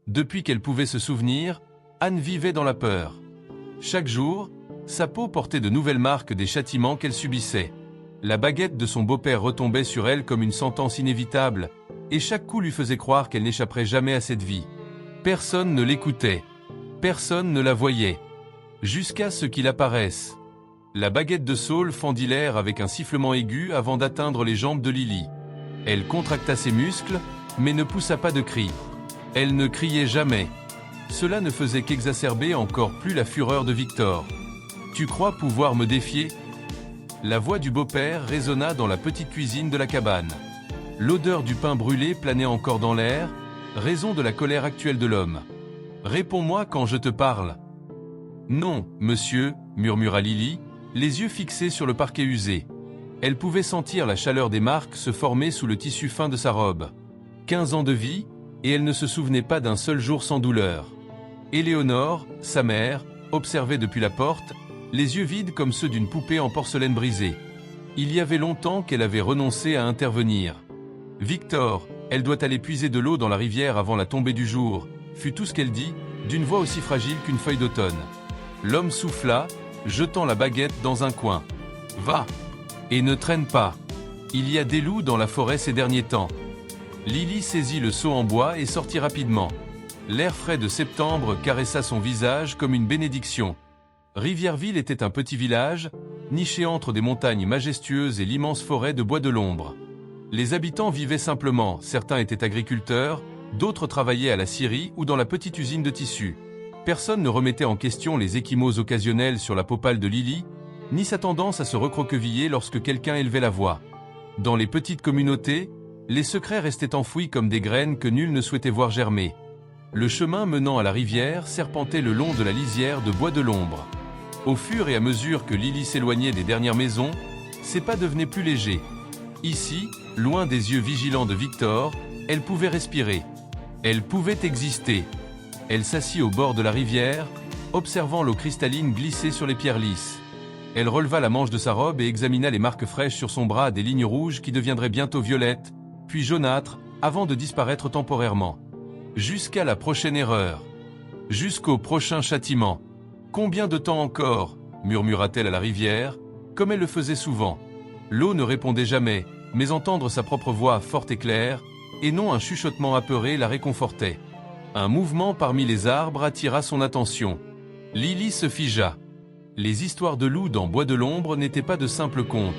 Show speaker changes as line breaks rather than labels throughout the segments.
Depuis qu'elle pouvait se souvenir, Anne vivait dans la peur. Chaque jour, sa peau portait de nouvelles marques des châtiments qu'elle subissait. La baguette de son beau-père retombait sur elle comme une sentence inévitable, et chaque coup lui faisait croire qu'elle n'échapperait jamais à cette vie. Personne ne l'écoutait. Personne ne la voyait. Jusqu'à ce qu'il apparaisse. La baguette de Saul fendit l'air avec un sifflement aigu avant d'atteindre les jambes de Lily. Elle contracta ses muscles, mais ne poussa pas de cri. Elle ne criait jamais. Cela ne faisait qu'exacerber encore plus la fureur de Victor. « Tu crois pouvoir me défier ?» La voix du beau-père résonna dans la petite cuisine de la cabane. L'odeur du pain brûlé planait encore dans l'air, raison de la colère actuelle de l'homme. « Réponds-moi quand je te parle. »« Non, monsieur, » murmura Lily, les yeux fixés sur le parquet usé. Elle pouvait sentir la chaleur des marques se former sous le tissu fin de sa robe. 15 ans de vie, et elle ne se souvenait pas d'un seul jour sans douleur. Éléonore, sa mère, observait depuis la porte, les yeux vides comme ceux d'une poupée en porcelaine brisée. Il y avait longtemps qu'elle avait renoncé à intervenir. « Victor, elle doit aller puiser de l'eau dans la rivière avant la tombée du jour », fut tout ce qu'elle dit, d'une voix aussi fragile qu'une feuille d'automne. L'homme souffla, jetant la baguette dans un coin. « Va ! Et ne traîne pas. Il y a des loups dans la forêt ces derniers temps. » Lily saisit le seau en bois et sortit rapidement. L'air frais de septembre caressa son visage comme une bénédiction. Rivierville était un petit village, niché entre des montagnes majestueuses et l'immense forêt de bois de l'ombre. Les habitants vivaient simplement, certains étaient agriculteurs, d'autres travaillaient à la scierie ou dans la petite usine de tissus. Personne ne remettait en question les ecchymoses occasionnelles sur la popale de Lily, ni sa tendance à se recroqueviller lorsque quelqu'un élevait la voix. Dans les petites communautés, les secrets restaient enfouis comme des graines que nul ne souhaitait voir germer. Le chemin menant à la rivière serpentait le long de la lisière de bois de l'ombre. Au fur et à mesure que Lily s'éloignait des dernières maisons, ses pas devenaient plus légers. Ici, loin des yeux vigilants de Victor, elle pouvait respirer. Elle pouvait exister. Elle s'assit au bord de la rivière, observant l'eau cristalline glisser sur les pierres lisses. Elle releva la manche de sa robe et examina les marques fraîches sur son bras à des lignes rouges qui deviendraient bientôt violettes, puis jaunâtres, avant de disparaître temporairement. Jusqu'à la prochaine erreur. Jusqu'au prochain châtiment. Combien de temps encore ? Murmura-t-elle à la rivière, comme elle le faisait souvent. L'eau ne répondait jamais, mais entendre sa propre voix forte et claire, et non un chuchotement apeuré, la réconfortait. Un mouvement parmi les arbres attira son attention. Lily se figea. Les histoires de loups dans Bois de l'Ombre n'étaient pas de simples contes.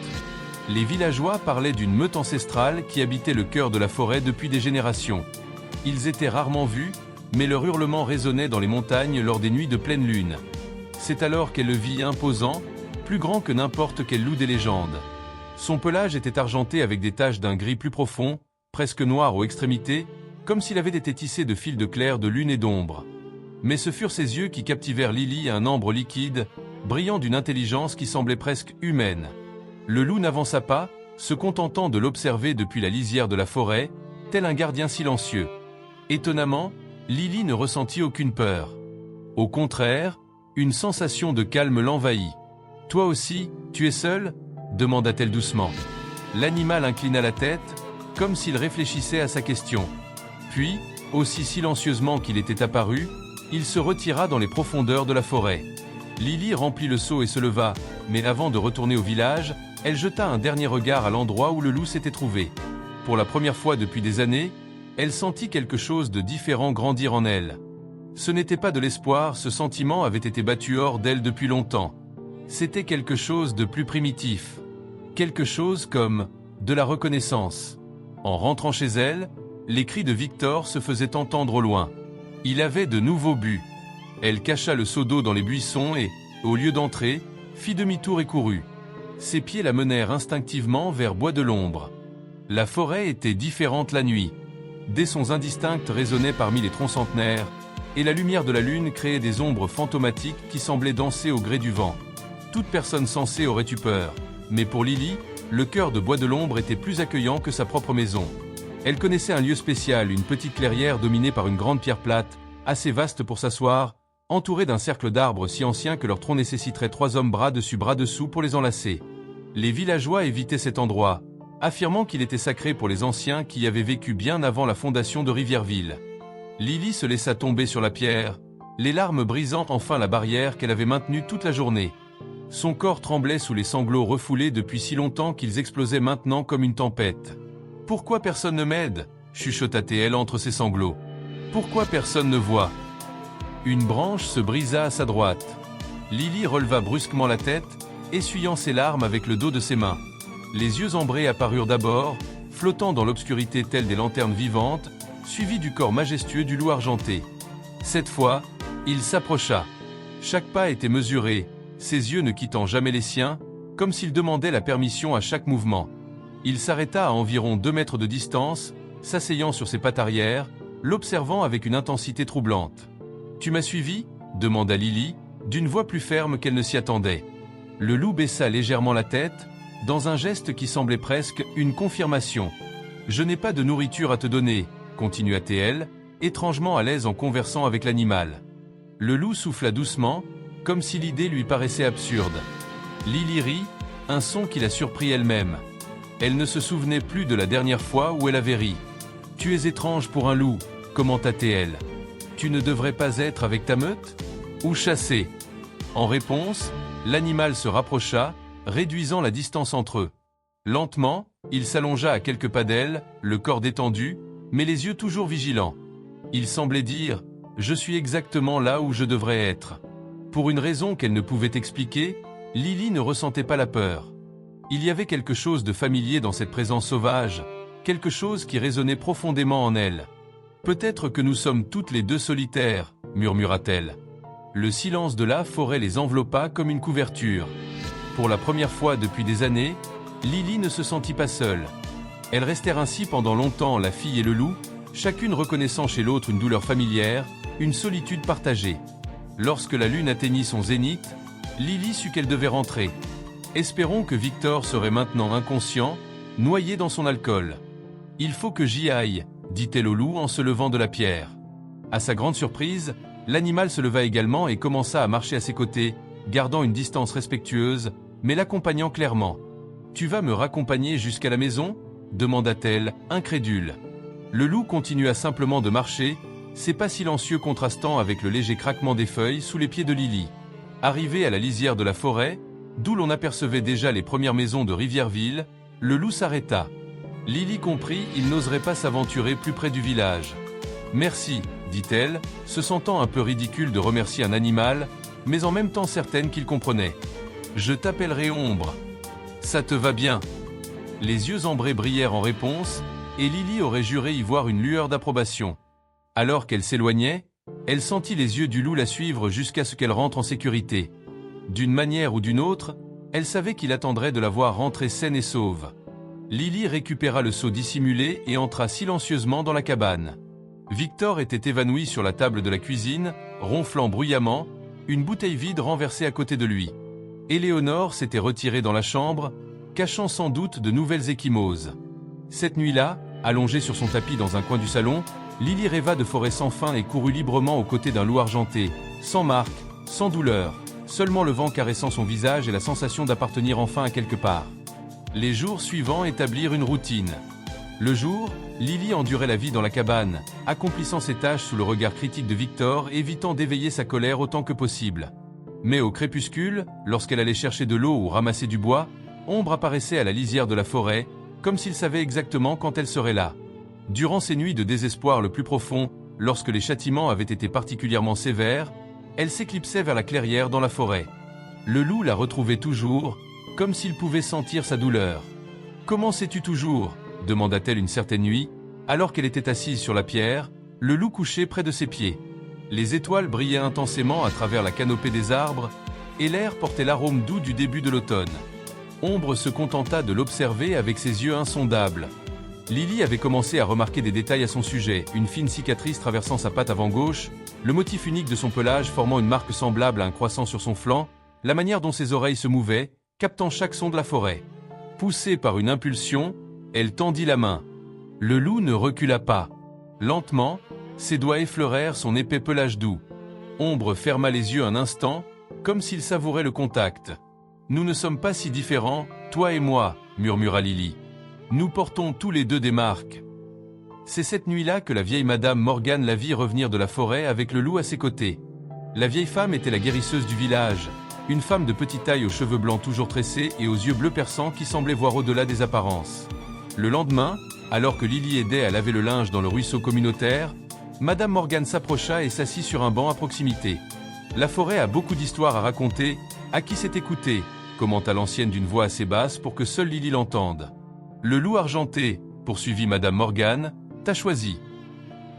Les villageois parlaient d'une meute ancestrale qui habitait le cœur de la forêt depuis des générations. Ils étaient rarement vus, mais leur hurlement résonnait dans les montagnes lors des nuits de pleine lune. C'est alors qu'elle le vit imposant, plus grand que n'importe quel loup des légendes. Son pelage était argenté avec des taches d'un gris plus profond, presque noir aux extrémités, comme s'il avait été tissé de fils de clair de lune et d'ombre. Mais ce furent ses yeux qui captivèrent Lily à un ambre liquide, brillant d'une intelligence qui semblait presque humaine. Le loup n'avança pas, se contentant de l'observer depuis la lisière de la forêt, tel un gardien silencieux. Étonnamment, Lily ne ressentit aucune peur. Au contraire, une sensation de calme l'envahit. « Toi aussi, tu es seul ?» demanda-t-elle doucement. L'animal inclina la tête, comme s'il réfléchissait à sa question. Puis, aussi silencieusement qu'il était apparu, il se retira dans les profondeurs de la forêt. Lily remplit le seau et se leva, mais avant de retourner au village, elle jeta un dernier regard à l'endroit où le loup s'était trouvé. Pour la première fois depuis des années, elle sentit quelque chose de différent grandir en elle. Ce n'était pas de l'espoir, ce sentiment avait été battu hors d'elle depuis longtemps. C'était quelque chose de plus primitif. Quelque chose comme de la reconnaissance. En rentrant chez elle, les cris de Victor se faisaient entendre au loin. Il avait de nouveaux buts. Elle cacha le seau d'eau dans les buissons et, au lieu d'entrer, fit demi-tour et courut. Ses pieds la menèrent instinctivement vers Bois de l'Ombre. La forêt était différente la nuit. Des sons indistincts résonnaient parmi les troncs centenaires, et la lumière de la lune créait des ombres fantomatiques qui semblaient danser au gré du vent. Toute personne sensée aurait eu peur, mais pour Lily, le cœur de Bois de l'Ombre était plus accueillant que sa propre maison. Elle connaissait un lieu spécial, une petite clairière dominée par une grande pierre plate, assez vaste pour s'asseoir, entourée d'un cercle d'arbres si anciens que leur tronc nécessiterait 3 hommes bras dessus bras dessous pour les enlacer. Les villageois évitaient cet endroit, affirmant qu'il était sacré pour les anciens qui y avaient vécu bien avant la fondation de Rivierville. Lily se laissa tomber sur la pierre, les larmes brisant enfin la barrière qu'elle avait maintenue toute la journée. Son corps tremblait sous les sanglots refoulés depuis si longtemps qu'ils explosaient maintenant comme une tempête. « Pourquoi personne ne m'aide » chuchota-t-elle entre ses sanglots. « Pourquoi personne ne voit ?» Une branche se brisa à sa droite. Lily releva brusquement la tête, essuyant ses larmes avec le dos de ses mains. Les yeux ambrés apparurent d'abord, flottant dans l'obscurité telles des lanternes vivantes, suivis du corps majestueux du loup argenté. Cette fois, il s'approcha. Chaque pas était mesuré, ses yeux ne quittant jamais les siens, comme s'il demandait la permission à chaque mouvement. Il s'arrêta à environ 2 mètres de distance, s'asseyant sur ses pattes arrière, l'observant avec une intensité troublante. « Tu m'as suivi » demanda Lily, d'une voix plus ferme qu'elle ne s'y attendait. Le loup baissa légèrement la tête, dans un geste qui semblait presque une confirmation. « Je n'ai pas de nourriture à te donner » continua-t-elle, étrangement à l'aise en conversant avec l'animal. Le loup souffla doucement, comme si l'idée lui paraissait absurde. Lily rit, un son qui la surprit elle-même. Elle ne se souvenait plus de la dernière fois où elle avait ri. « Tu es étrange pour un loup » commenta-t-elle. « Tu ne devrais pas être avec ta meute ? Ou chasser ?» En réponse, l'animal se rapprocha, réduisant la distance entre eux. Lentement, il s'allongea à quelques pas d'elle, le corps détendu, mais les yeux toujours vigilants. Il semblait dire « Je suis exactement là où je devrais être ». Pour une raison qu'elle ne pouvait expliquer, Lily ne ressentait pas la peur. Il y avait quelque chose de familier dans cette présence sauvage, quelque chose qui résonnait profondément en elle. « Peut-être que nous sommes toutes les deux solitaires », murmura-t-elle. Le silence de la forêt les enveloppa comme une couverture. Pour la première fois depuis des années, Lily ne se sentit pas seule. Elles restèrent ainsi pendant longtemps, la fille et le loup, chacune reconnaissant chez l'autre une douleur familière, une solitude partagée. Lorsque la lune atteignit son zénith, Lily sut qu'elle devait rentrer. Espérons que Victor serait maintenant inconscient, noyé dans son alcool. « Il faut que j'y aille », dit-elle au loup en se levant de la pierre. À sa grande surprise, l'animal se leva également et commença à marcher à ses côtés, gardant une distance respectueuse, mais l'accompagnant clairement. « Tu vas me raccompagner jusqu'à la maison ?» demanda-t-elle, incrédule. Le loup continua simplement de marcher, ses pas silencieux contrastant avec le léger craquement des feuilles sous les pieds de Lily. Arrivé à la lisière de la forêt, d'où l'on apercevait déjà les premières maisons de Rivierville, le loup s'arrêta. Lily comprit, il n'oserait pas s'aventurer plus près du village. « Merci », dit-elle, se sentant un peu ridicule de remercier un animal, mais en même temps certaine qu'il comprenait. « Je t'appellerai Ombre. Ça te va bien ?» Les yeux ambrés brillèrent en réponse, et Lily aurait juré y voir une lueur d'approbation. Alors qu'elle s'éloignait, elle sentit les yeux du loup la suivre jusqu'à ce qu'elle rentre en sécurité. D'une manière ou d'une autre, elle savait qu'il attendrait de la voir rentrer saine et sauve. Lily récupéra le seau dissimulé et entra silencieusement dans la cabane. Victor était évanoui sur la table de la cuisine, ronflant bruyamment, une bouteille vide renversée à côté de lui. Éléonore s'était retirée dans la chambre, cachant sans doute de nouvelles ecchymoses. Cette nuit-là, allongée sur son tapis dans un coin du salon, Lily rêva de forêt sans fin et courut librement aux côtés d'un loup argenté, sans marque, sans douleur, seulement le vent caressant son visage et la sensation d'appartenir enfin à quelque part. Les jours suivants établirent une routine. Le jour, Lily endurait la vie dans la cabane, accomplissant ses tâches sous le regard critique de Victor, évitant d'éveiller sa colère autant que possible. Mais au crépuscule, lorsqu'elle allait chercher de l'eau ou ramasser du bois, Ombre apparaissait à la lisière de la forêt, comme s'il savait exactement quand elle serait là. Durant ces nuits de désespoir le plus profond, lorsque les châtiments avaient été particulièrement sévères, elle s'éclipsait vers la clairière dans la forêt. Le loup la retrouvait toujours, comme s'il pouvait sentir sa douleur. « Comment sais-tu toujours ?» demanda-t-elle une certaine nuit, alors qu'elle était assise sur la pierre, le loup couché près de ses pieds. Les étoiles brillaient intensément à travers la canopée des arbres, et l'air portait l'arôme doux du début de l'automne. Ombre se contenta de l'observer avec ses yeux insondables. Lily avait commencé à remarquer des détails à son sujet, une fine cicatrice traversant sa patte avant gauche, le motif unique de son pelage formant une marque semblable à un croissant sur son flanc, la manière dont ses oreilles se mouvaient, captant chaque son de la forêt. Poussée par une impulsion, elle tendit la main. Le loup ne recula pas. Lentement, ses doigts effleurèrent son épais pelage doux. Ombre ferma les yeux un instant, comme s'il savourait le contact. « Nous ne sommes pas si différents, toi et moi, » murmura Lily. « Nous portons tous les deux des marques. » C'est cette nuit-là que la vieille Madame Morgane la vit revenir de la forêt avec le loup à ses côtés. La vieille femme était la guérisseuse du village, une femme de petite taille aux cheveux blancs toujours tressés et aux yeux bleus perçants qui semblaient voir au-delà des apparences. Le lendemain, alors que Lily aidait à laver le linge dans le ruisseau communautaire, Madame Morgane s'approcha et s'assit sur un banc à proximité. La forêt a beaucoup d'histoires à raconter, à qui s'est écouté, commenta l'ancienne d'une voix assez basse pour que seule Lily l'entende. Le loup argenté, poursuivit Madame Morgane, t'as choisi.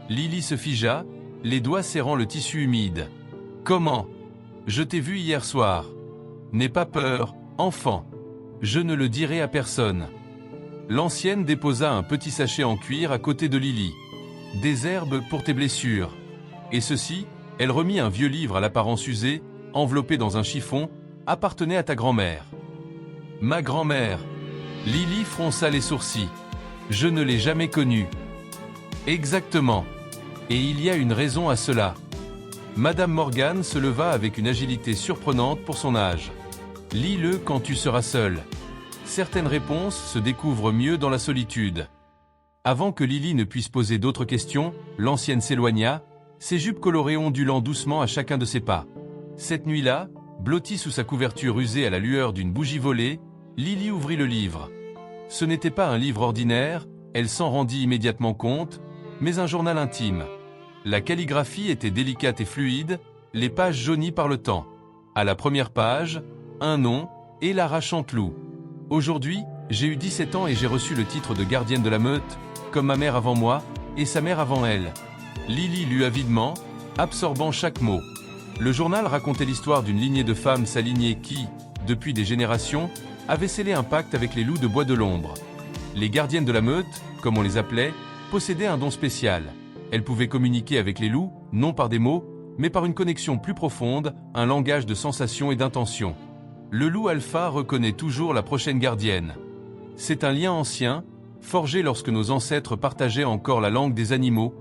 Lily se figea, les doigts serrant le tissu humide. Comment? Je t'ai vu hier soir. N'aie pas peur, enfant. Je ne le dirai à personne. L'ancienne déposa un petit sachet en cuir à côté de Lily. Des herbes pour tes blessures. Et ceci, elle remit un vieux livre à l'apparence usée, enveloppé dans un chiffon, appartenait à ta grand-mère. Ma grand-mère. Lily fronça les sourcils. Je ne l'ai jamais connue. Exactement. Et il y a une raison à cela. Madame Morgane se leva avec une agilité surprenante pour son âge. Lis-le quand tu seras seule. Certaines réponses se découvrent mieux dans la solitude. Avant que Lily ne puisse poser d'autres questions, l'ancienne s'éloigna, ses jupes colorées ondulant doucement à chacun de ses pas. Cette nuit-là, blottie sous sa couverture usée à la lueur d'une bougie volée, Lily ouvrit le livre. Ce n'était pas un livre ordinaire, elle s'en rendit immédiatement compte, mais un journal intime. La calligraphie était délicate et fluide, les pages jaunies par le temps. À la première page, un nom, Elara Chanteloup. Aujourd'hui, j'ai eu 17 ans et j'ai reçu le titre de gardienne de la meute, comme ma mère avant moi, et sa mère avant elle. Lily lut avidement, absorbant chaque mot. Le journal racontait l'histoire d'une lignée de femmes s'alignées qui, depuis des générations, avaient scellé un pacte avec les loups de Bois de l'Ombre. Les gardiennes de la meute, comme on les appelait, possédaient un don spécial. Elles pouvaient communiquer avec les loups, non par des mots, mais par une connexion plus profonde, un langage de sensations et d'intentions. Le loup alpha reconnaît toujours la prochaine gardienne. C'est un lien ancien, forgé lorsque nos ancêtres partageaient encore la langue des animaux.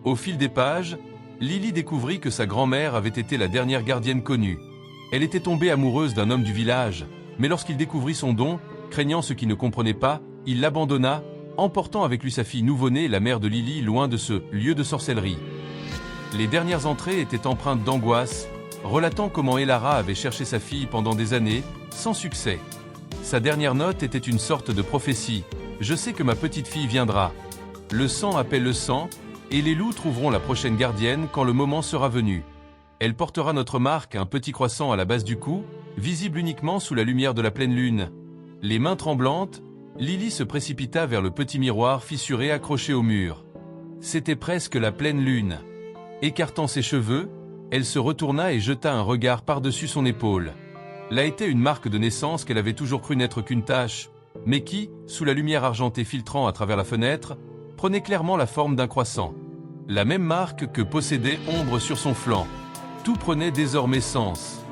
Au fil des pages, Lily découvrit que sa grand-mère avait été la dernière gardienne connue. Elle était tombée amoureuse d'un homme du village, mais lorsqu'il découvrit son don, craignant ce qu'il ne comprenait pas, il l'abandonna, emportant avec lui sa fille nouveau-née, la mère de Lily, loin de ce lieu de sorcellerie. Les dernières entrées étaient empreintes d'angoisse, relatant comment Elara avait cherché sa fille pendant des années, sans succès. Sa dernière note était une sorte de prophétie. Je sais que ma petite fille viendra. Le sang appelle le sang, et les loups trouveront la prochaine gardienne quand le moment sera venu. Elle portera notre marque, un petit croissant à la base du cou, visible uniquement sous la lumière de la pleine lune. Les mains tremblantes, Lily se précipita vers le petit miroir fissuré accroché au mur. C'était presque la pleine lune. Écartant ses cheveux, elle se retourna et jeta un regard par-dessus son épaule. Là était une marque de naissance qu'elle avait toujours cru n'être qu'une tache, mais qui, sous la lumière argentée filtrant à travers la fenêtre, prenait clairement la forme d'un croissant. La même marque que possédait Ombre sur son flanc. Tout prenait désormais sens.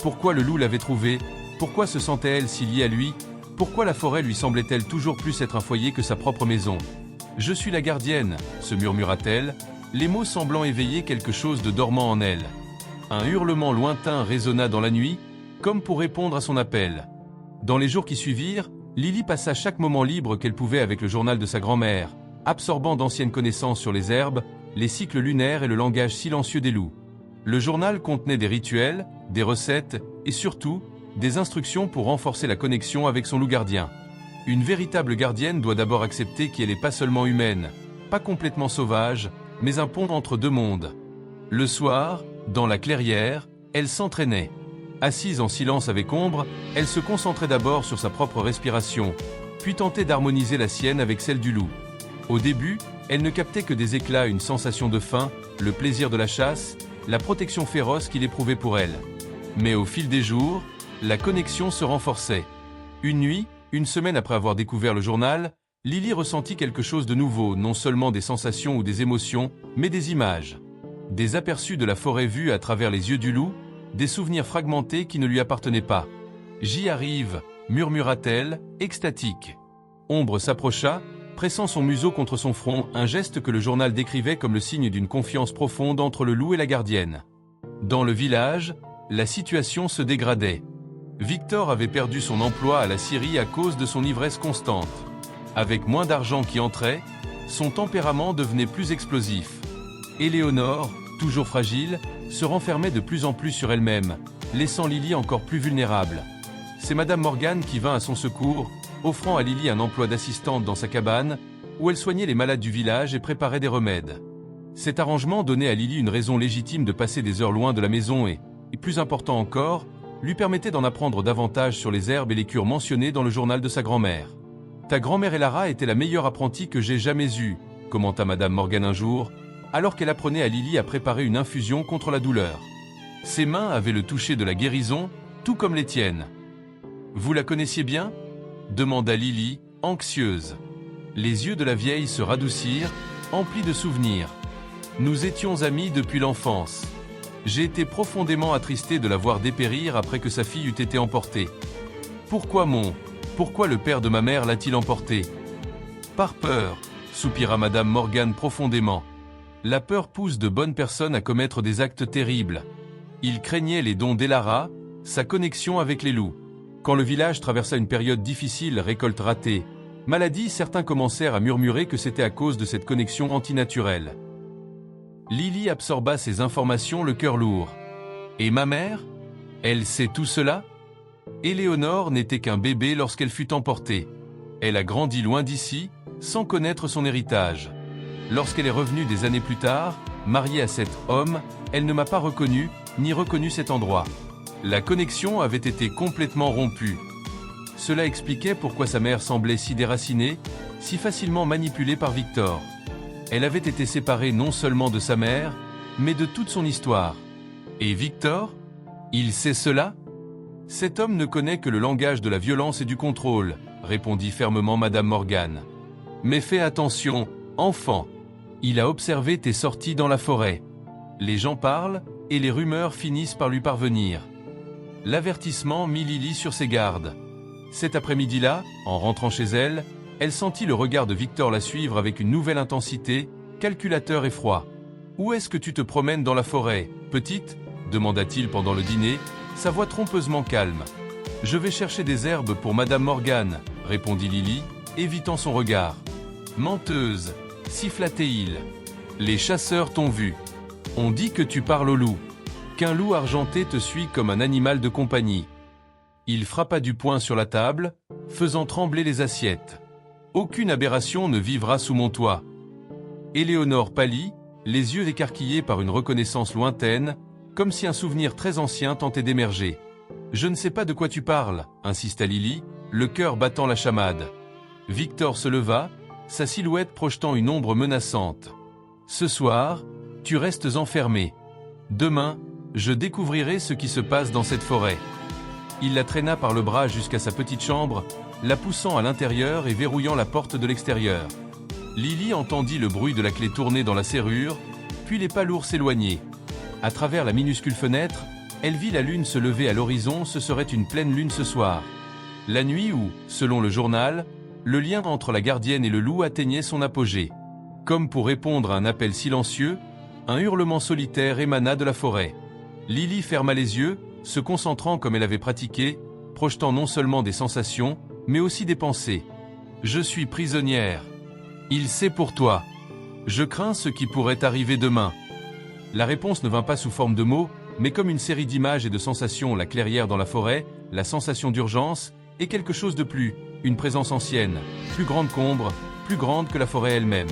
Pourquoi le loup l'avait trouvée? Pourquoi se sentait-elle si liée à lui? Pourquoi la forêt lui semblait-elle toujours plus être un foyer que sa propre maison? Je suis la gardienne, se murmura-t-elle, les mots semblant éveiller quelque chose de dormant en elle. Un hurlement lointain résonna dans la nuit, comme pour répondre à son appel. Dans les jours qui suivirent, Lily passa chaque moment libre qu'elle pouvait avec le journal de sa grand-mère, absorbant d'anciennes connaissances sur les herbes, les cycles lunaires et le langage silencieux des loups. Le journal contenait des rituels, des recettes et surtout, des instructions pour renforcer la connexion avec son loup gardien. Une véritable gardienne doit d'abord accepter qu'elle n'est pas seulement humaine, pas complètement sauvage, mais un pont entre deux mondes. Le soir, dans la clairière, elle s'entraînait. Assise en silence avec Ombre, elle se concentrait d'abord sur sa propre respiration, puis tentait d'harmoniser la sienne avec celle du loup. Au début, elle ne captait que des éclats, une sensation de faim, le plaisir de la chasse, la protection féroce qu'il éprouvait pour elle. Mais au fil des jours, la connexion se renforçait. Une nuit, une semaine après avoir découvert le journal, Lily ressentit quelque chose de nouveau, non seulement des sensations ou des émotions, mais des images. Des aperçus de la forêt vue à travers les yeux du loup, des souvenirs fragmentés qui ne lui appartenaient pas. « J'y arrive », murmura-t-elle, extatique. Ombre s'approcha, pressant son museau contre son front, un geste que le journal décrivait comme le signe d'une confiance profonde entre le loup et la gardienne. Dans le village, la situation se dégradait. Victor avait perdu son emploi à la scierie à cause de son ivresse constante. Avec moins d'argent qui entrait, son tempérament devenait plus explosif. Éléonore, toujours fragile, se renfermait de plus en plus sur elle-même, laissant Lily encore plus vulnérable. C'est Madame Morgan qui vint à son secours, offrant à Lily un emploi d'assistante dans sa cabane, où elle soignait les malades du village et préparait des remèdes. Cet arrangement donnait à Lily une raison légitime de passer des heures loin de la maison et plus important encore, lui permettait d'en apprendre davantage sur les herbes et les cures mentionnées dans le journal de sa grand-mère. « Ta grand-mère Elara était la meilleure apprentie que j'ai jamais eue », commenta Madame Morgan un jour, alors qu'elle apprenait à Lily à préparer une infusion contre la douleur. Ses mains avaient le toucher de la guérison, tout comme les tiennes. « Vous la connaissiez bien ?» demanda Lily, anxieuse. Les yeux de la vieille se radoucirent, emplis de souvenirs. « Nous étions amis depuis l'enfance. J'ai été profondément attristé de la voir dépérir après que sa fille eût été emportée. Pourquoi le père de ma mère l'a-t-il emportée ? Par peur, soupira Madame Morgan profondément. La peur pousse de bonnes personnes à commettre des actes terribles. Il craignait les dons d'Elara, sa connexion avec les loups. Quand le village traversa une période difficile, récolte ratée, maladie, certains commencèrent à murmurer que c'était à cause de cette connexion antinaturelle. Lily absorba ces informations le cœur lourd. Et ma mère ? Elle sait tout cela ? Éléonore n'était qu'un bébé lorsqu'elle fut emportée. Elle a grandi loin d'ici, sans connaître son héritage. Lorsqu'elle est revenue des années plus tard, mariée à cet homme, elle ne m'a pas reconnu, ni reconnu cet endroit. La connexion avait été complètement rompue. Cela expliquait pourquoi sa mère semblait si déracinée, si facilement manipulée par Victor. Elle avait été séparée non seulement de sa mère, mais de toute son histoire. Et Victor ? Il sait cela ? Cet homme ne connaît que le langage de la violence et du contrôle, répondit fermement Madame Morgan. Mais fais attention, enfant. Il a observé tes sorties dans la forêt. Les gens parlent, et les rumeurs finissent par lui parvenir. L'avertissement mit Lily sur ses gardes. Cet après-midi-là, en rentrant chez elle, elle sentit le regard de Victor la suivre avec une nouvelle intensité, calculateur et froid. « Où est-ce que tu te promènes dans la forêt, petite ?» demanda-t-il pendant le dîner, sa voix trompeusement calme. « Je vais chercher des herbes pour Madame Morgan, » répondit Lily, évitant son regard. « Menteuse, siffla-t-il. Les chasseurs t'ont vu. On dit que tu parles au loup, qu'un loup argenté te suit comme un animal de compagnie. » Il frappa du poing sur la table, faisant trembler les assiettes. « Aucune aberration ne vivra sous mon toit. » Éléonore pâlit, les yeux écarquillés par une reconnaissance lointaine, comme si un souvenir très ancien tentait d'émerger. « Je ne sais pas de quoi tu parles, » insista Lily, le cœur battant la chamade. Victor se leva, sa silhouette projetant une ombre menaçante. « Ce soir, tu restes enfermé. Demain, je découvrirai ce qui se passe dans cette forêt. » Il la traîna par le bras jusqu'à sa petite chambre, la poussant à l'intérieur et verrouillant la porte de l'extérieur. Lily entendit le bruit de la clé tourner dans la serrure, puis les pas lourds s'éloigner. À travers la minuscule fenêtre, elle vit la lune se lever à l'horizon, ce serait une pleine lune ce soir. La nuit où, selon le journal, le lien entre la gardienne et le loup atteignait son apogée. Comme pour répondre à un appel silencieux, un hurlement solitaire émana de la forêt. Lily ferma les yeux, se concentrant comme elle avait pratiqué, projetant non seulement des sensations, mais aussi des pensées. « Je suis prisonnière. Il sait pour toi. Je crains ce qui pourrait arriver demain. » La réponse ne vint pas sous forme de mots, mais comme une série d'images et de sensations, la clairière dans la forêt, la sensation d'urgence, et quelque chose de plus, une présence ancienne, plus grande qu'ombre, plus grande que la forêt elle-même.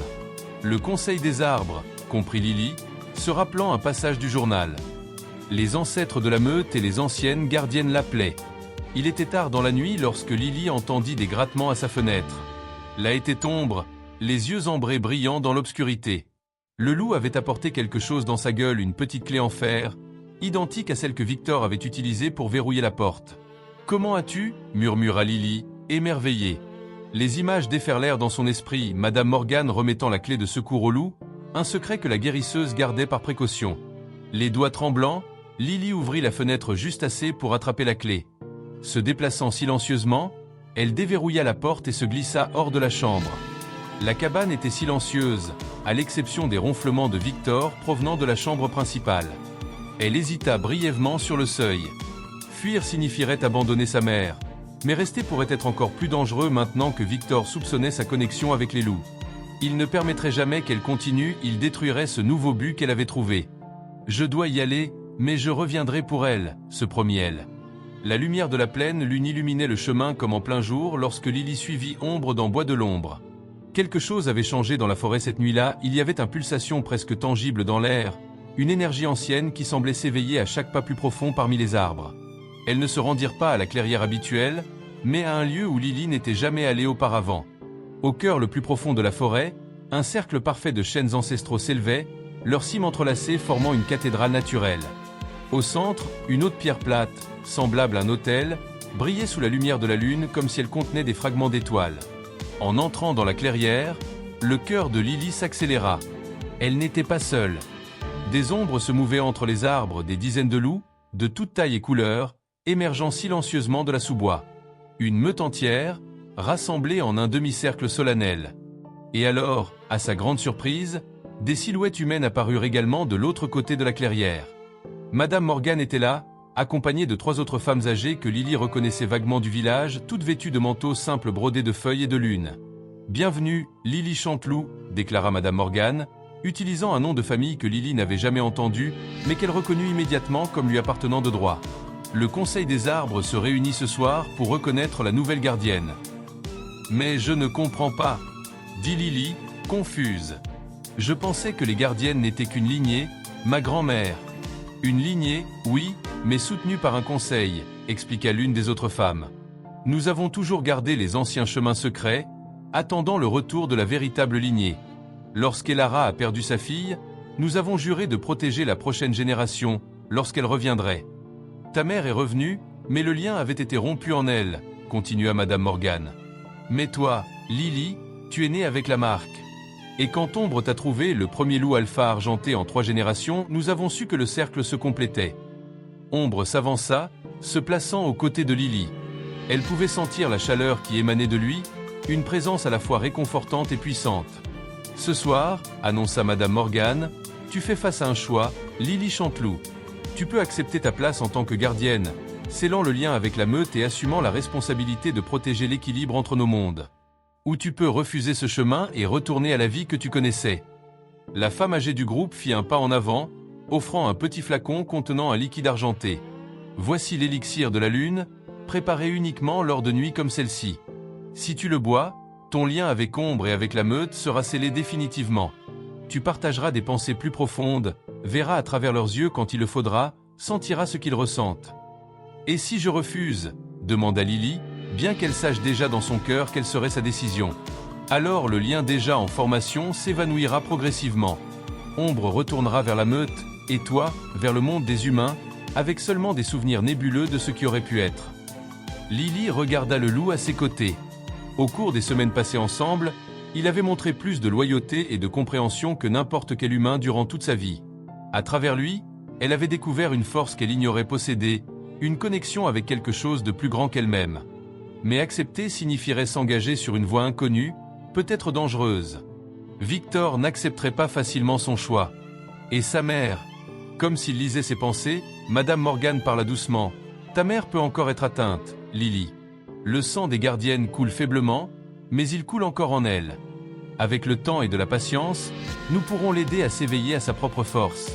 Le conseil des arbres, comprit Lily, se rappelant un passage du journal. Les ancêtres de la meute et les anciennes gardiennes l'appelaient. Il était tard dans la nuit lorsque Lily entendit des grattements à sa fenêtre. Là était ombre, les yeux ambrés brillants dans l'obscurité. Le loup avait apporté quelque chose dans sa gueule, une petite clé en fer, identique à celle que Victor avait utilisée pour verrouiller la porte. « Comment as-tu » murmura Lily, émerveillée. Les images déferlèrent dans son esprit, Madame Morgan remettant la clé de secours au loup, un secret que la guérisseuse gardait par précaution. Les doigts tremblants, Lily ouvrit la fenêtre juste assez pour attraper la clé. Se déplaçant silencieusement, elle déverrouilla la porte et se glissa hors de la chambre. La cabane était silencieuse, à l'exception des ronflements de Victor provenant de la chambre principale. Elle hésita brièvement sur le seuil. Fuir signifierait abandonner sa mère, mais rester pourrait être encore plus dangereux maintenant que Victor soupçonnait sa connexion avec les loups. Il ne permettrait jamais qu'elle continue, il détruirait ce nouveau but qu'elle avait trouvé. Je dois y aller, mais je reviendrai pour elle, se promit elle. La lumière de la plaine lune illuminait le chemin comme en plein jour lorsque Lily suivit Ombre dans Bois de l'Ombre. Quelque chose avait changé dans la forêt cette nuit-là, il y avait une pulsation presque tangible dans l'air, une énergie ancienne qui semblait s'éveiller à chaque pas plus profond parmi les arbres. Elles ne se rendirent pas à la clairière habituelle, mais à un lieu où Lily n'était jamais allée auparavant. Au cœur le plus profond de la forêt, un cercle parfait de chênes ancestraux s'élevait, leurs cimes entrelacées formant une cathédrale naturelle. Au centre, une haute pierre plate, semblable à un autel, brillait sous la lumière de la lune comme si elle contenait des fragments d'étoiles. En entrant dans la clairière, le cœur de Lily s'accéléra. Elle n'était pas seule. Des ombres se mouvaient entre les arbres, des dizaines de loups, de toutes tailles et couleurs, émergeant silencieusement de la sous-bois. Une meute entière, rassemblée en un demi-cercle solennel. Et alors, à sa grande surprise, des silhouettes humaines apparurent également de l'autre côté de la clairière. Madame Morgan était là, accompagnée de 3 autres femmes âgées que Lily reconnaissait vaguement du village, toutes vêtues de manteaux simples brodés de feuilles et de lune. « Bienvenue, Lily Chanteloup », déclara Madame Morgan, utilisant un nom de famille que Lily n'avait jamais entendu, mais qu'elle reconnut immédiatement comme lui appartenant de droit. Le Conseil des arbres se réunit ce soir pour reconnaître la nouvelle gardienne. « Mais je ne comprends pas », dit Lily, confuse. « Je pensais que les gardiennes n'étaient qu'une lignée, ma grand-mère. » « Une lignée, oui, mais soutenue par un conseil, » expliqua l'une des autres femmes. « Nous avons toujours gardé les anciens chemins secrets, attendant le retour de la véritable lignée. Lorsqu'Elara a perdu sa fille, nous avons juré de protéger la prochaine génération, lorsqu'elle reviendrait. Ta mère est revenue, mais le lien avait été rompu en elle, » continua Madame Morgan. « Mais toi, Lily, tu es née avec la marque. Et quand Ombre t'a trouvé le premier loup alpha argenté en 3 générations, nous avons su que le cercle se complétait. » Ombre s'avança, se plaçant aux côtés de Lily. Elle pouvait sentir la chaleur qui émanait de lui, une présence à la fois réconfortante et puissante. « Ce soir, » annonça Madame Morgan, « tu fais face à un choix, Lily Chanteloup. Tu peux accepter ta place en tant que gardienne, scellant le lien avec la meute et assumant la responsabilité de protéger l'équilibre entre nos mondes. Ou tu peux refuser ce chemin et retourner à la vie que tu connaissais. » La femme âgée du groupe fit un pas en avant, offrant un petit flacon contenant un liquide argenté. « Voici l'élixir de la lune, préparé uniquement lors de nuits comme celle-ci. Si tu le bois, ton lien avec Ombre et avec la meute sera scellé définitivement. Tu partageras des pensées plus profondes, verras à travers leurs yeux quand il le faudra, sentiras ce qu'ils ressentent. »« Et si je refuse ?» demanda Lily, bien qu'elle sache déjà dans son cœur quelle serait sa décision. Alors le lien déjà en formation s'évanouira progressivement. Ombre retournera vers la meute, et toi, vers le monde des humains, avec seulement des souvenirs nébuleux de ce qui aurait pu être. Lily regarda le loup à ses côtés. Au cours des semaines passées ensemble, il avait montré plus de loyauté et de compréhension que n'importe quel humain durant toute sa vie. À travers lui, elle avait découvert une force qu'elle ignorait posséder, une connexion avec quelque chose de plus grand qu'elle-même. Mais accepter signifierait s'engager sur une voie inconnue, peut-être dangereuse. Victor n'accepterait pas facilement son choix. Et sa mère? Comme s'il lisait ses pensées, Madame Morgan parla doucement. « Ta mère peut encore être atteinte, Lily. Le sang des gardiennes coule faiblement, mais il coule encore en elle. Avec le temps et de la patience, nous pourrons l'aider à s'éveiller à sa propre force. »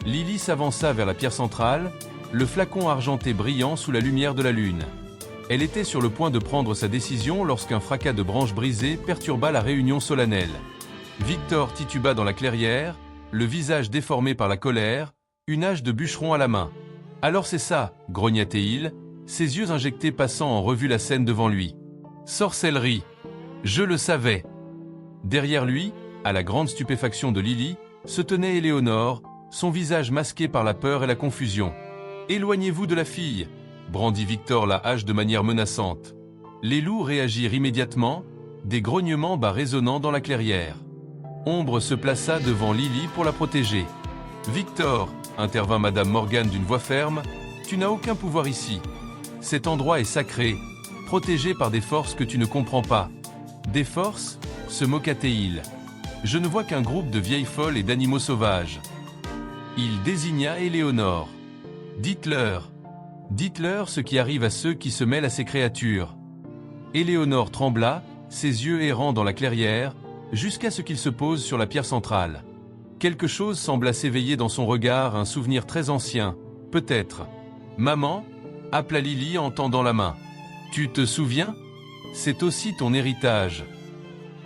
Lily s'avança vers la pierre centrale, le flacon argenté brillant sous la lumière de la lune. Elle était sur le point de prendre sa décision lorsqu'un fracas de branches brisées perturba la réunion solennelle. Victor tituba dans la clairière, le visage déformé par la colère, une hache de bûcheron à la main. « Alors c'est ça » grogna-t-il, ses yeux injectés passant en revue la scène devant lui. « Sorcellerie ! Je le savais !» Derrière lui, à la grande stupéfaction de Lily, se tenait Éléonore, son visage masqué par la peur et la confusion. « Éloignez-vous de la fille !» brandit Victor la hache de manière menaçante. Les loups réagirent immédiatement, des grognements bas résonnant dans la clairière. Ombre se plaça devant Lily pour la protéger. « Victor !» intervint Madame Morgan d'une voix ferme, « tu n'as aucun pouvoir ici. Cet endroit est sacré, protégé par des forces que tu ne comprends pas. »« Des forces ?» se moqua-t-il. « Je ne vois qu'un groupe de vieilles folles et d'animaux sauvages. » Il désigna Éléonore. « Dites-leur ce qui arrive à ceux qui se mêlent à ces créatures. » Éléonore trembla, ses yeux errant dans la clairière, jusqu'à ce qu'il se pose sur la pierre centrale. Quelque chose sembla s'éveiller dans son regard, un souvenir très ancien, peut-être. « Maman » appela Lily en tendant la main. « Tu te souviens? C'est aussi ton héritage. »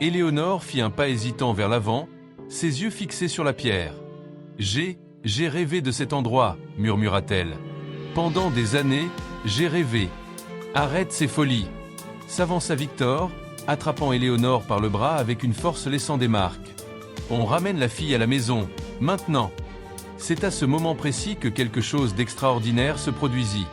Éléonore fit un pas hésitant vers l'avant, ses yeux fixés sur la pierre. « J'ai rêvé de cet endroit, » murmura-t-elle. « Pendant des années, j'ai rêvé. » « Arrête ces folies !» s'avança Victor, attrapant Éléonore par le bras avec une force laissant des marques. « On ramène la fille à la maison, maintenant !» C'est à ce moment précis que quelque chose d'extraordinaire se produisit.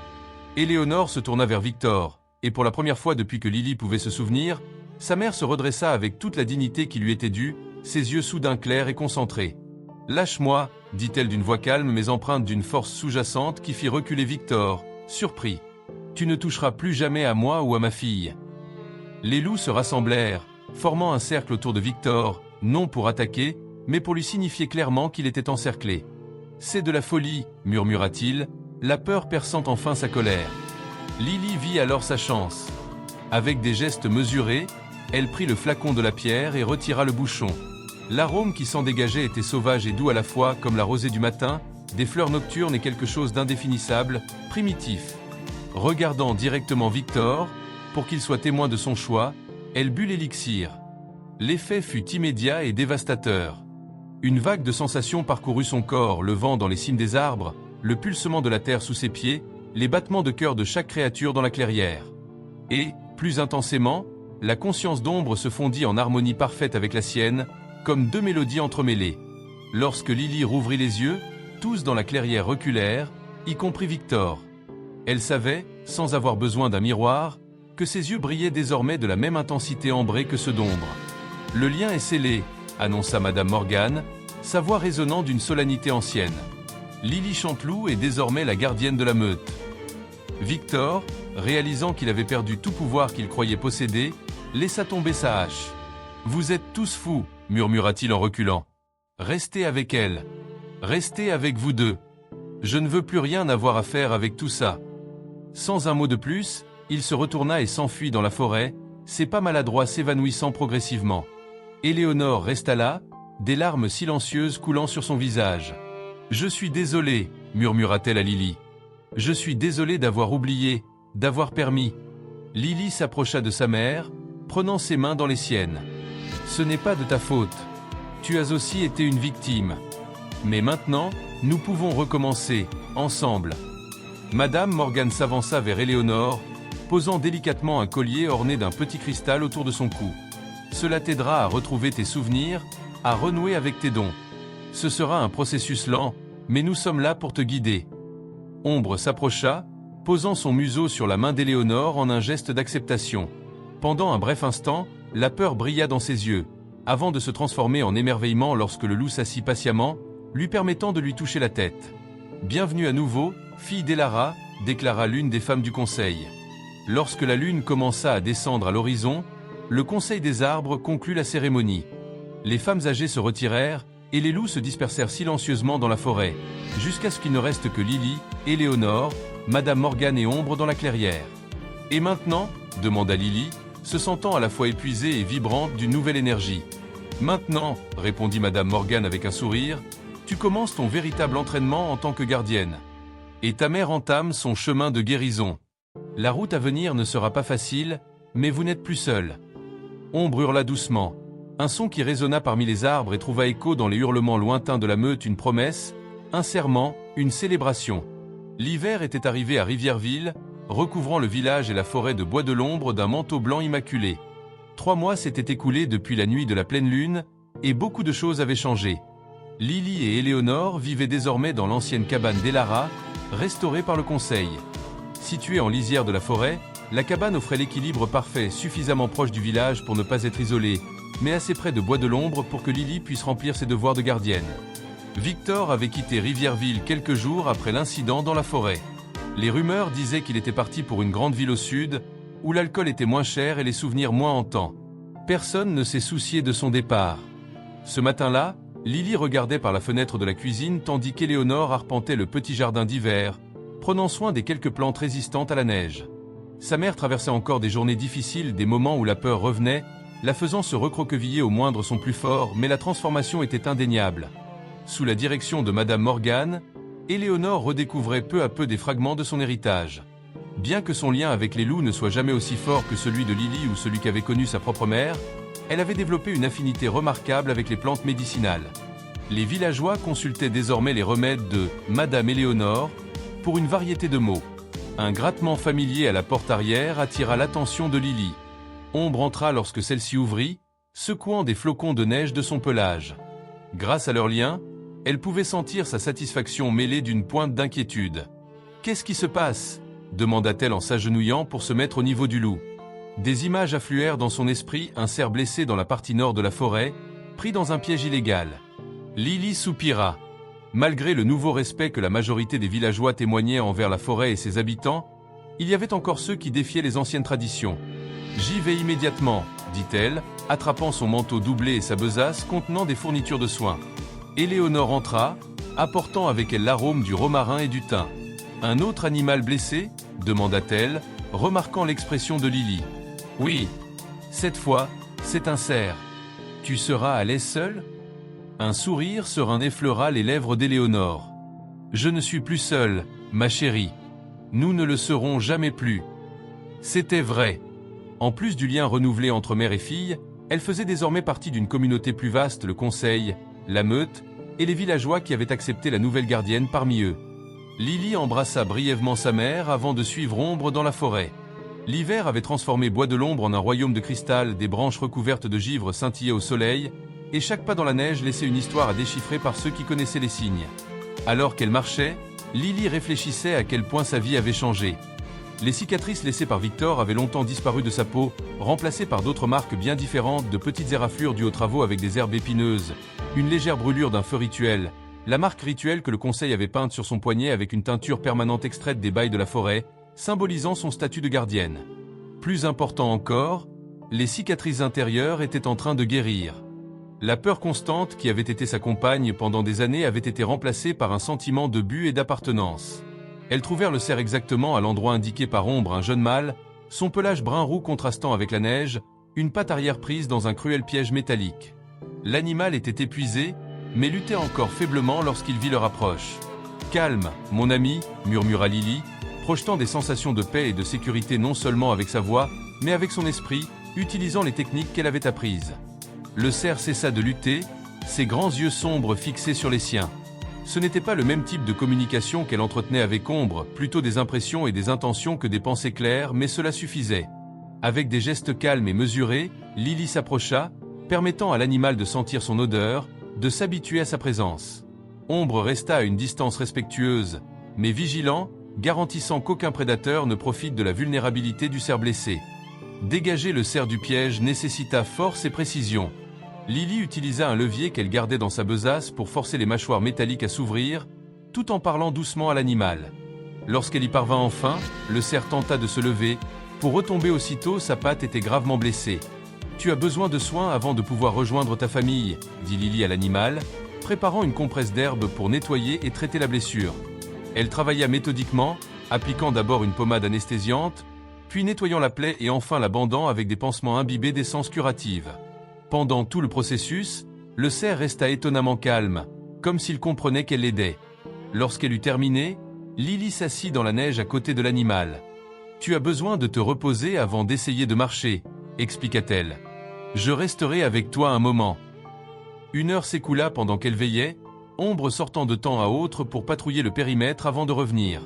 Éléonore se tourna vers Victor, et pour la première fois depuis que Lily pouvait se souvenir, sa mère se redressa avec toute la dignité qui lui était due, ses yeux soudain clairs et concentrés. « Lâche-moi » dit-elle d'une voix calme mais empreinte d'une force sous-jacente qui fit reculer Victor, surpris. « Tu ne toucheras plus jamais à moi ou à ma fille. » Les loups se rassemblèrent, formant un cercle autour de Victor, non pour attaquer, mais pour lui signifier clairement qu'il était encerclé. « C'est de la folie » murmura-t-il, la peur perçant enfin sa colère. Lily vit alors sa chance. Avec des gestes mesurés, elle prit le flacon de la pierre et retira le bouchon. L'arôme qui s'en dégageait était sauvage et doux à la fois, comme la rosée du matin, des fleurs nocturnes et quelque chose d'indéfinissable, primitif. Regardant directement Victor, pour qu'il soit témoin de son choix, elle but l'élixir. L'effet fut immédiat et dévastateur. Une vague de sensations parcourut son corps, le vent dans les cimes des arbres, le pulsement de la terre sous ses pieds, les battements de cœur de chaque créature dans la clairière. Et, plus intensément, la conscience d'ombre se fondit en harmonie parfaite avec la sienne, comme deux mélodies entremêlées. Lorsque Lily rouvrit les yeux, tous dans la clairière reculèrent, y compris Victor. Elle savait, sans avoir besoin d'un miroir, que ses yeux brillaient désormais de la même intensité ambrée que ceux d'ombre. « Le lien est scellé », annonça Madame Morgan, sa voix résonnant d'une solennité ancienne. Lily Chanteloup est désormais la gardienne de la meute. Victor, réalisant qu'il avait perdu tout pouvoir qu'il croyait posséder, laissa tomber sa hache. « Vous êtes tous fous », murmura-t-il en reculant. « Restez avec elle. Restez avec vous deux. Je ne veux plus rien avoir à faire avec tout ça. » Sans un mot de plus, il se retourna et s'enfuit dans la forêt, ses pas maladroits s'évanouissant progressivement. Éléonore resta là, des larmes silencieuses coulant sur son visage. « Je suis désolée, » murmura-t-elle à Lily. « Je suis désolée d'avoir oublié, d'avoir permis. » Lily s'approcha de sa mère, prenant ses mains dans les siennes. « Ce n'est pas de ta faute. Tu as aussi été une victime. Mais maintenant, nous pouvons recommencer, ensemble. » Madame Morgan s'avança vers Éléonore, posant délicatement un collier orné d'un petit cristal autour de son cou. « Cela t'aidera à retrouver tes souvenirs, à renouer avec tes dons. Ce sera un processus lent, mais nous sommes là pour te guider. » Ombre s'approcha, posant son museau sur la main d'Éléonore en un geste d'acceptation. Pendant un bref instant, la peur brilla dans ses yeux, avant de se transformer en émerveillement lorsque le loup s'assit patiemment, lui permettant de lui toucher la tête. « Bienvenue à nouveau, fille d'Elara », déclara l'une des femmes du conseil. Lorsque la lune commença à descendre à l'horizon, le conseil des arbres conclut la cérémonie. Les femmes âgées se retirèrent, et les loups se dispersèrent silencieusement dans la forêt, jusqu'à ce qu'il ne reste que Lily, Éléonore, Madame Morgan et Ombre dans la clairière. « Et maintenant » demanda Lily, se sentant à la fois épuisée et vibrante d'une nouvelle énergie. « Maintenant » répondit Madame Morgan avec un sourire, « tu commences ton véritable entraînement en tant que gardienne. Et ta mère entame son chemin de guérison. La route à venir ne sera pas facile, mais vous n'êtes plus seul. » Ombre hurla doucement. Un son qui résonna parmi les arbres et trouva écho dans les hurlements lointains de la meute, une promesse, un serment, une célébration. L'hiver était arrivé à Rivierville, recouvrant le village et la forêt de bois de l'ombre d'un manteau blanc immaculé. 3 mois s'étaient écoulés depuis la nuit de la pleine lune, et beaucoup de choses avaient changé. Lily et Éléonore vivaient désormais dans l'ancienne cabane d'Elara, restaurée par le conseil. Située en lisière de la forêt, la cabane offrait l'équilibre parfait, suffisamment proche du village pour ne pas être isolée, mais assez près de bois de l'ombre pour que Lily puisse remplir ses devoirs de gardienne. Victor avait quitté Rivierville quelques jours après l'incident dans la forêt. Les rumeurs disaient qu'il était parti pour une grande ville au sud, où l'alcool était moins cher et les souvenirs moins hantants. Personne ne s'est soucié de son départ. Ce matin-là, Lily regardait par la fenêtre de la cuisine tandis qu'Éléonore arpentait le petit jardin d'hiver, prenant soin des quelques plantes résistantes à la neige. Sa mère traversait encore des journées difficiles, des moments où la peur revenait, la faisant se recroqueviller au moindre son plus fort, mais la transformation était indéniable. Sous la direction de Madame Morgan, Éléonore redécouvrait peu à peu des fragments de son héritage. Bien que son lien avec les loups ne soit jamais aussi fort que celui de Lily ou celui qu'avait connu sa propre mère, elle avait développé une affinité remarquable avec les plantes médicinales. Les villageois consultaient désormais les remèdes de Madame Éléonore pour une variété de maux. Un grattement familier à la porte arrière attira l'attention de Lily. Ombre entra lorsque celle-ci ouvrit, secouant des flocons de neige de son pelage. Grâce à leur lien, elle pouvait sentir sa satisfaction mêlée d'une pointe d'inquiétude. « Qu'est-ce qui se passe ?» demanda-t-elle en s'agenouillant pour se mettre au niveau du loup. Des images affluèrent dans son esprit, un cerf blessé dans la partie nord de la forêt, pris dans un piège illégal. Lily soupira. Malgré le nouveau respect que la majorité des villageois témoignaient envers la forêt et ses habitants, il y avait encore ceux qui défiaient les anciennes traditions. « J'y vais immédiatement », dit-elle, attrapant son manteau doublé et sa besace contenant des fournitures de soins. Éléonore entra, apportant avec elle l'arôme du romarin et du thym. « Un autre animal blessé ?» demanda-t-elle, remarquant l'expression de Lily. « Oui. Cette fois, c'est un cerf. Tu seras à l'aise seule ?» Un sourire serein effleura les lèvres d'Éléonore. « Je ne suis plus seule, ma chérie. Nous ne le serons jamais plus. » C'était vrai. En plus du lien renouvelé entre mère et fille, elle faisait désormais partie d'une communauté plus vaste, le conseil, la meute et les villageois qui avaient accepté la nouvelle gardienne parmi eux. Lily embrassa brièvement sa mère avant de suivre Ombre dans la forêt. L'hiver avait transformé Bois de l'Ombre en un royaume de cristal, des branches recouvertes de givre scintillaient au soleil, et chaque pas dans la neige laissait une histoire à déchiffrer par ceux qui connaissaient les signes. Alors qu'elle marchait, Lily réfléchissait à quel point sa vie avait changé. Les cicatrices laissées par Victor avaient longtemps disparu de sa peau, remplacées par d'autres marques bien différentes, de petites éraflures dues aux travaux avec des herbes épineuses, une légère brûlure d'un feu rituel, la marque rituelle que le conseil avait peinte sur son poignet avec une teinture permanente extraite des bails de la forêt, symbolisant son statut de gardienne. Plus important encore, les cicatrices intérieures étaient en train de guérir. La peur constante qui avait été sa compagne pendant des années avait été remplacée par un sentiment de but et d'appartenance. Elles trouvèrent le cerf exactement à l'endroit indiqué par Ombre, un jeune mâle, son pelage brun-roux contrastant avec la neige, une patte arrière prise dans un cruel piège métallique. L'animal était épuisé, mais luttait encore faiblement lorsqu'il vit leur approche. « Calme, mon ami », murmura Lily, projetant des sensations de paix et de sécurité non seulement avec sa voix, mais avec son esprit, utilisant les techniques qu'elle avait apprises. Le cerf cessa de lutter, ses grands yeux sombres fixés sur les siens. Ce n'était pas le même type de communication qu'elle entretenait avec Ombre, plutôt des impressions et des intentions que des pensées claires, mais cela suffisait. Avec des gestes calmes et mesurés, Lily s'approcha, permettant à l'animal de sentir son odeur, de s'habituer à sa présence. Ombre resta à une distance respectueuse, mais vigilant, garantissant qu'aucun prédateur ne profite de la vulnérabilité du cerf blessé. Dégager le cerf du piège nécessita force et précision. Lily utilisa un levier qu'elle gardait dans sa besace pour forcer les mâchoires métalliques à s'ouvrir, tout en parlant doucement à l'animal. Lorsqu'elle y parvint enfin, le cerf tenta de se lever. Pour retomber aussitôt, sa patte était gravement blessée. « Tu as besoin de soins avant de pouvoir rejoindre ta famille », dit Lily à l'animal, préparant une compresse d'herbe pour nettoyer et traiter la blessure. Elle travailla méthodiquement, appliquant d'abord une pommade anesthésiante, puis nettoyant la plaie et enfin la bandant avec des pansements imbibés d'essence curative. Pendant tout le processus, le cerf resta étonnamment calme, comme s'il comprenait qu'elle l'aidait. Lorsqu'elle eut terminé, Lily s'assit dans la neige à côté de l'animal. « Tu as besoin de te reposer avant d'essayer de marcher », expliqua-t-elle. « Je resterai avec toi un moment. » 1 heure s'écoula pendant qu'elle veillait, Ombre sortant de temps à autre pour patrouiller le périmètre avant de revenir.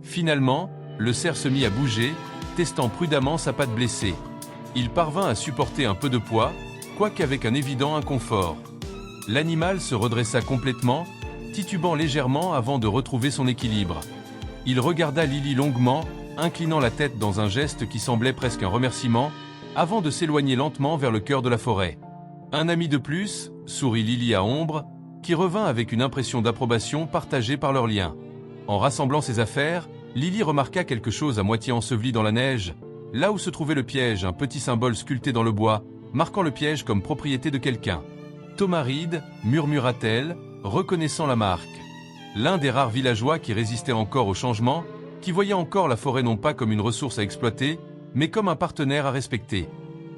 Finalement, le cerf se mit à bouger, testant prudemment sa patte blessée. Il parvint à supporter un peu de poids, quoique avec un évident inconfort. L'animal se redressa complètement, titubant légèrement avant de retrouver son équilibre. Il regarda Lily longuement, inclinant la tête dans un geste qui semblait presque un remerciement, avant de s'éloigner lentement vers le cœur de la forêt. « Un ami de plus », sourit Lily à Ombre, qui revint avec une impression d'approbation partagée par leur lien. En rassemblant ses affaires, Lily remarqua quelque chose à moitié enseveli dans la neige, là où se trouvait le piège, un petit symbole sculpté dans le bois, marquant le piège comme propriété de quelqu'un. « Thomaride », murmura-t-elle, reconnaissant la marque. L'un des rares villageois qui résistaient encore au changement, qui voyait encore la forêt non pas comme une ressource à exploiter, mais comme un partenaire à respecter.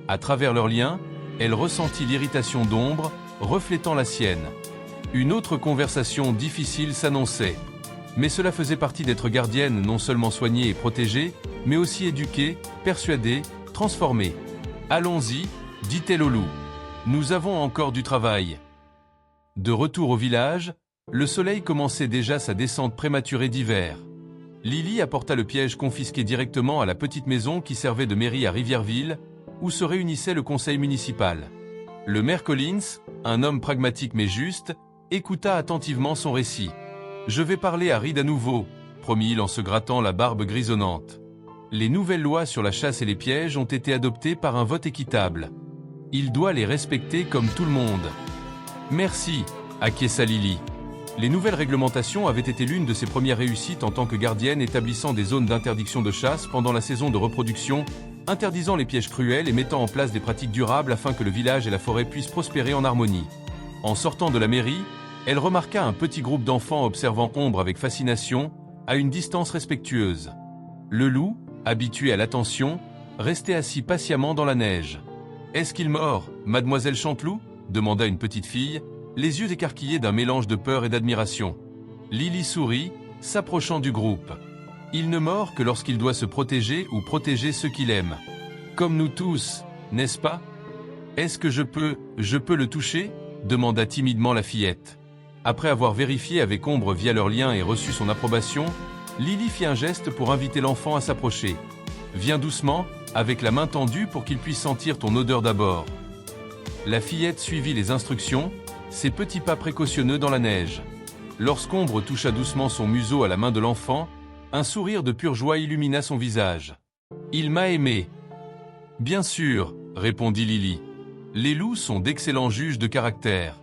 À travers leurs liens, Elle ressentit l'irritation d'Ombre, reflétant la sienne. Une autre conversation difficile s'annonçait. Mais cela faisait partie d'être gardienne non seulement soignée et protégée, mais aussi éduquée, persuadée, transformée. « Allons-y », dit-elle au loup. « Nous avons encore du travail. » De retour au village, le soleil commençait déjà sa descente prématurée d'hiver. Lily apporta le piège confisqué directement à la petite maison qui servait de mairie à Rivierville, où se réunissait le conseil municipal. Le maire Collins, un homme pragmatique mais juste, écouta attentivement son récit. « Je vais parler à Reed à nouveau », promit-il en se grattant la barbe grisonnante. Les nouvelles lois sur la chasse et les pièges ont été adoptées par un vote équitable. Il doit les respecter comme tout le monde. « Merci », acquiesça Lily. Les nouvelles réglementations avaient été l'une de ses premières réussites en tant que gardienne, établissant des zones d'interdiction de chasse pendant la saison de reproduction, interdisant les pièges cruels et mettant en place des pratiques durables afin que le village et la forêt puissent prospérer en harmonie. En sortant de la mairie, elle remarqua un petit groupe d'enfants observant Ombre avec fascination, à une distance respectueuse. Le loup, habitué à l'attention, restait assis patiemment dans la neige. « Est-ce qu'il mord, mademoiselle Chanteloup ?» demanda une petite fille, les yeux écarquillés d'un mélange de peur et d'admiration. Lily sourit, s'approchant du groupe. Il ne mord que lorsqu'il doit se protéger ou protéger ceux qu'il aime. Comme nous tous, n'est-ce pas? Est-ce que je peux le toucher? Demanda timidement la fillette. Après avoir vérifié avec Ombre via leur lien et reçu son approbation, Lily fit un geste pour inviter l'enfant à s'approcher. Viens doucement, avec la main tendue pour qu'il puisse sentir ton odeur d'abord. La fillette suivit les instructions, ses petits pas précautionneux dans la neige. Lorsqu'Ombre toucha doucement son museau à la main de l'enfant, un sourire de pure joie illumina son visage. « Il m'a aimé. »« Bien sûr, » répondit Lily. « Les loups sont d'excellents juges de caractère. »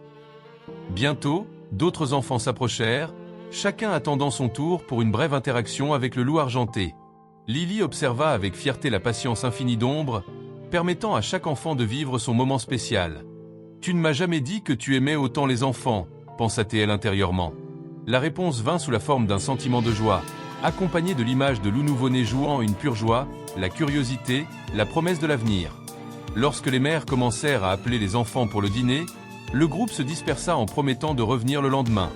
Bientôt, d'autres enfants s'approchèrent, chacun attendant son tour pour une brève interaction avec le loup argenté. Lily observa avec fierté la patience infinie d'Ombre, permettant à chaque enfant de vivre son moment spécial. « Tu ne m'as jamais dit que tu aimais autant les enfants, » pensa-t-elle intérieurement. La réponse vint sous la forme d'un sentiment de joie, accompagné de l'image de loup nouveau-né jouant une pure joie, la curiosité, la promesse de l'avenir. Lorsque les mères commencèrent à appeler les enfants pour le dîner, le groupe se dispersa en promettant de revenir le lendemain.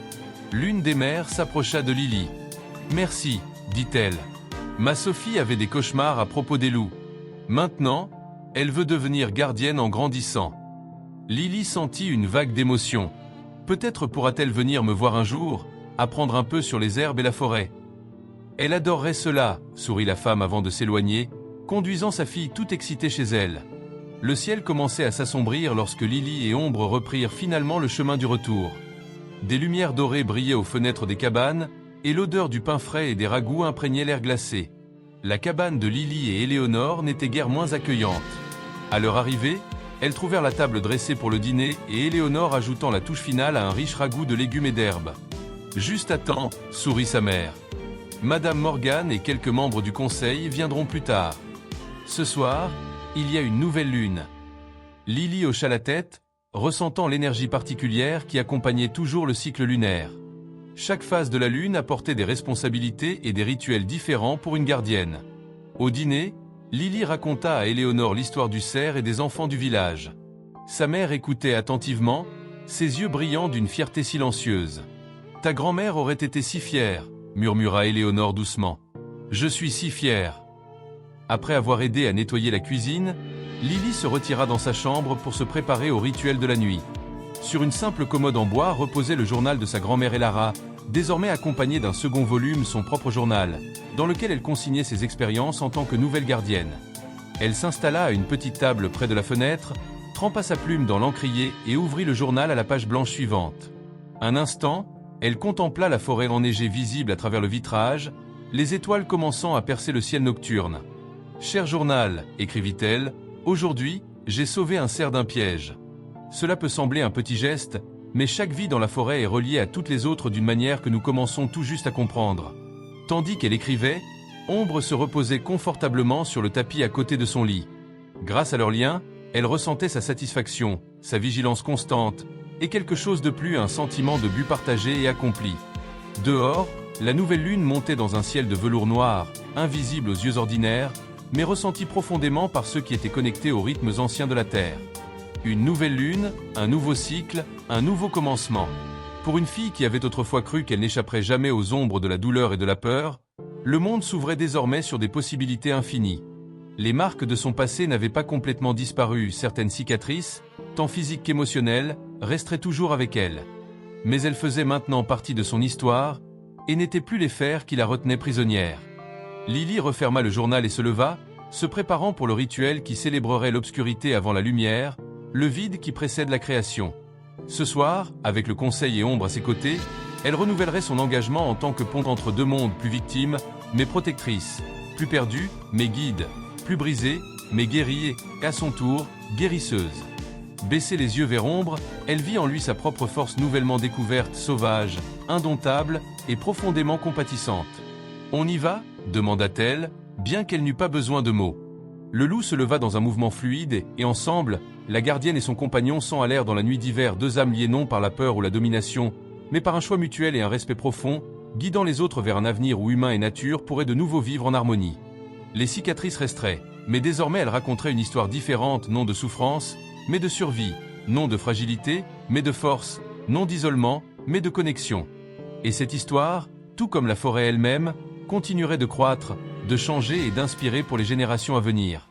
L'une des mères s'approcha de Lily. « Merci, dit-elle. Ma Sophie avait des cauchemars à propos des loups. Maintenant, elle veut devenir gardienne en grandissant. » Lily sentit une vague d'émotion. Peut-être pourra-t-elle venir me voir un jour, apprendre un peu sur les herbes et la forêt. Elle adorerait cela, sourit la femme avant de s'éloigner, conduisant sa fille toute excitée chez elle. Le ciel commençait à s'assombrir lorsque Lily et Ombre reprirent finalement le chemin du retour. Des lumières dorées brillaient aux fenêtres des cabanes, et l'odeur du pain frais et des ragoûts imprégnait l'air glacé. La cabane de Lily et Éléonore n'était guère moins accueillante. À leur arrivée, elles trouvèrent la table dressée pour le dîner et Éléonore ajoutant la touche finale à un riche ragoût de légumes et d'herbes. « Juste à temps, » sourit sa mère. « Madame Morgan et quelques membres du conseil viendront plus tard. Ce soir, il y a une nouvelle lune. » Lily hocha la tête, ressentant l'énergie particulière qui accompagnait toujours le cycle lunaire. Chaque phase de la lune apportait des responsabilités et des rituels différents pour une gardienne. Au dîner, Lily raconta à Éléonore l'histoire du cerf et des enfants du village. Sa mère écoutait attentivement, ses yeux brillants d'une fierté silencieuse. « Ta grand-mère aurait été si fière, » murmura Éléonore doucement. « Je suis si fière. » Après avoir aidé à nettoyer la cuisine, Lily se retira dans sa chambre pour se préparer au rituel de la nuit. Sur une simple commode en bois reposait le journal de sa grand-mère Elara, désormais accompagné d'un second volume, son propre journal, dans lequel elle consignait ses expériences en tant que nouvelle gardienne. Elle s'installa à une petite table près de la fenêtre, trempa sa plume dans l'encrier et ouvrit le journal à la page blanche suivante. Un instant, elle contempla la forêt enneigée visible à travers le vitrage, les étoiles commençant à percer le ciel nocturne. « Cher journal », écrivit-elle, « aujourd'hui, j'ai sauvé un cerf d'un piège. Cela peut sembler un petit geste, mais chaque vie dans la forêt est reliée à toutes les autres d'une manière que nous commençons tout juste à comprendre. » Tandis qu'elle écrivait, Ombre se reposait confortablement sur le tapis à côté de son lit. Grâce à leur lien, elle ressentait sa satisfaction, sa vigilance constante, et quelque chose de plus, un sentiment de but partagé et accompli. Dehors, la nouvelle lune montait dans un ciel de velours noir, invisible aux yeux ordinaires, mais ressenti profondément par ceux qui étaient connectés aux rythmes anciens de la Terre. Une nouvelle lune, un nouveau cycle, un nouveau commencement. Pour une fille qui avait autrefois cru qu'elle n'échapperait jamais aux ombres de la douleur et de la peur, le monde s'ouvrait désormais sur des possibilités infinies. Les marques de son passé n'avaient pas complètement disparu, certaines cicatrices, tant physiques qu'émotionnelles, resteraient toujours avec elle. Mais elles faisaient maintenant partie de son histoire, et n'étaient plus les fers qui la retenaient prisonnière. Lily referma le journal et se leva, se préparant pour le rituel qui célébrerait l'obscurité avant la lumière, le vide qui précède la création. Ce soir, avec le Conseil et Ombre à ses côtés, elle renouvellerait son engagement en tant que pont entre deux mondes plus victimes, mais protectrices, plus perdues, mais guides, plus brisées, mais guéries et, à son tour, guérisseuse. Baissée les yeux vers Ombre, elle vit en lui sa propre force nouvellement découverte, sauvage, indomptable et profondément compatissante. « On y va ?» demanda-t-elle, bien qu'elle n'eût pas besoin de mots. Le loup se leva dans un mouvement fluide et ensemble, la gardienne et son compagnon s'enhalèrent dans la nuit d'hiver, deux âmes liées non par la peur ou la domination, mais par un choix mutuel et un respect profond, guidant les autres vers un avenir où humain et nature pourraient de nouveau vivre en harmonie. Les cicatrices resteraient, mais désormais elles raconteraient une histoire différente, non de souffrance, mais de survie, non de fragilité, mais de force, non d'isolement, mais de connexion. Et cette histoire, tout comme la forêt elle-même, continuerait de croître, de changer et d'inspirer pour les générations à venir.